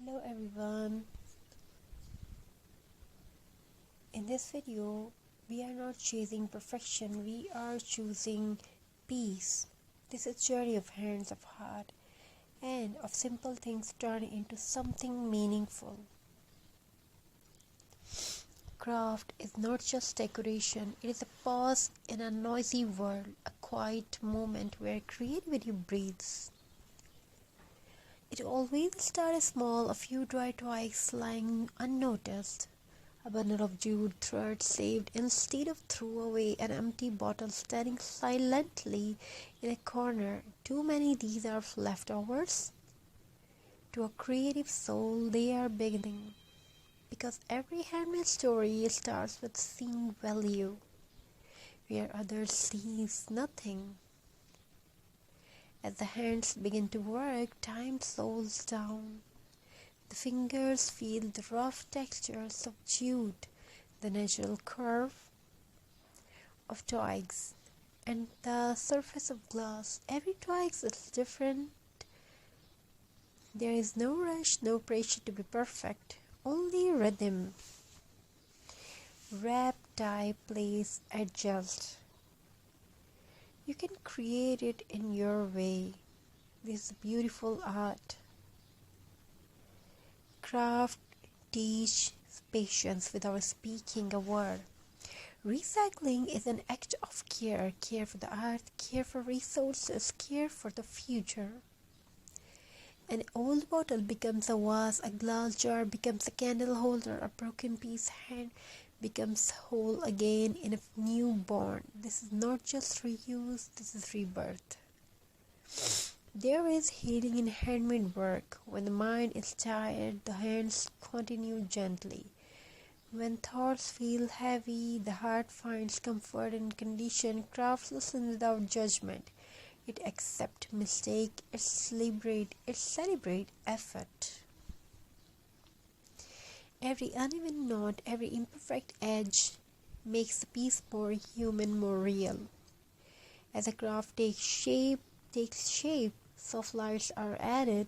Hello everyone. In this video, we are not chasing perfection, we are choosing peace. This is a journey of hands, of heart, and of simple things turning into something meaningful. Craft is not just decoration, it is a pause in a noisy world, a quiet moment where creativity breathes. It always starts small, a few dry twigs lying unnoticed, a bundle of jute thread saved instead of threw away, an empty bottle standing silently in a corner. Too many these are leftovers. To a creative soul, they are beginning. Because every handmade story starts with seeing value, where others sees nothing. As the hands begin to work, time slows down. The fingers feel the rough textures of jute, the natural curve of twigs, and the surface of glass. Every twig is different. There is no rush, no pressure to be perfect, only rhythm. Wrap, tie, place, adjust. You can create it in your way. This is beautiful art. Craft teach patience without speaking a word. Recycling is an act of care. Care for the earth, care for resources, care for the future. An old bottle becomes a vase, a glass jar becomes a candle holder, a broken piece hand becomes whole again in a newborn. This is not just reuse, this is rebirth. There is healing in handmade work. When the mind is tired, the hands continue gently. When thoughts feel heavy, the heart finds comfort in condition. Crafts listen without judgment. It accepts mistake, it celebrate effort. Every uneven knot, every imperfect edge makes the piece more human, more real. As a craft takes shape, soft lights are added,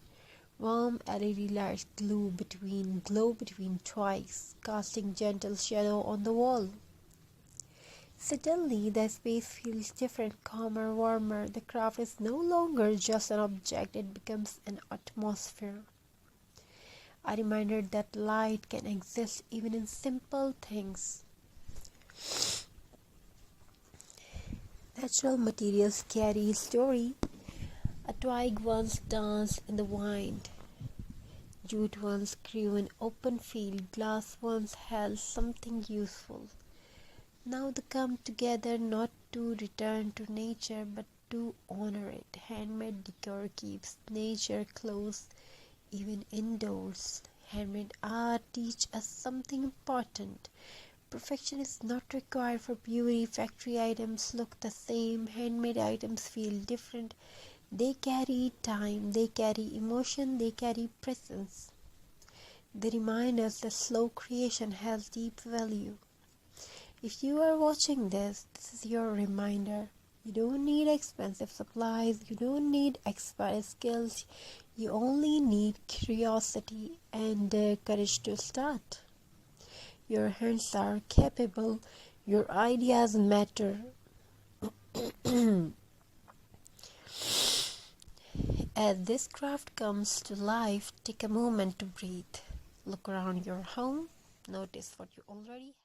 warm LED lights glow between twigs, casting gentle shadow on the wall. Suddenly, the space feels different, calmer, warmer. The craft is no longer just an object, it becomes an atmosphere. A reminder that light can exist even in simple things. Natural materials carry story. A twig once danced in the wind. Jute once grew in open field. Glass once held something useful. Now they come together not to return to nature but to honor it. Handmade decor keeps nature close even indoors. Handmade art teaches us something important. Perfection is not required for beauty. Factory items look the same. Handmade items feel different. They carry time, they carry emotion, they carry presence. They remind us that slow creation has deep value. If you are watching this is your reminder. You don't need expensive supplies, you don't need expert skills, you only need curiosity and courage to start. Your hands are capable, your ideas matter. As this craft comes to life, take a moment to breathe. Look around your home, notice what you already have.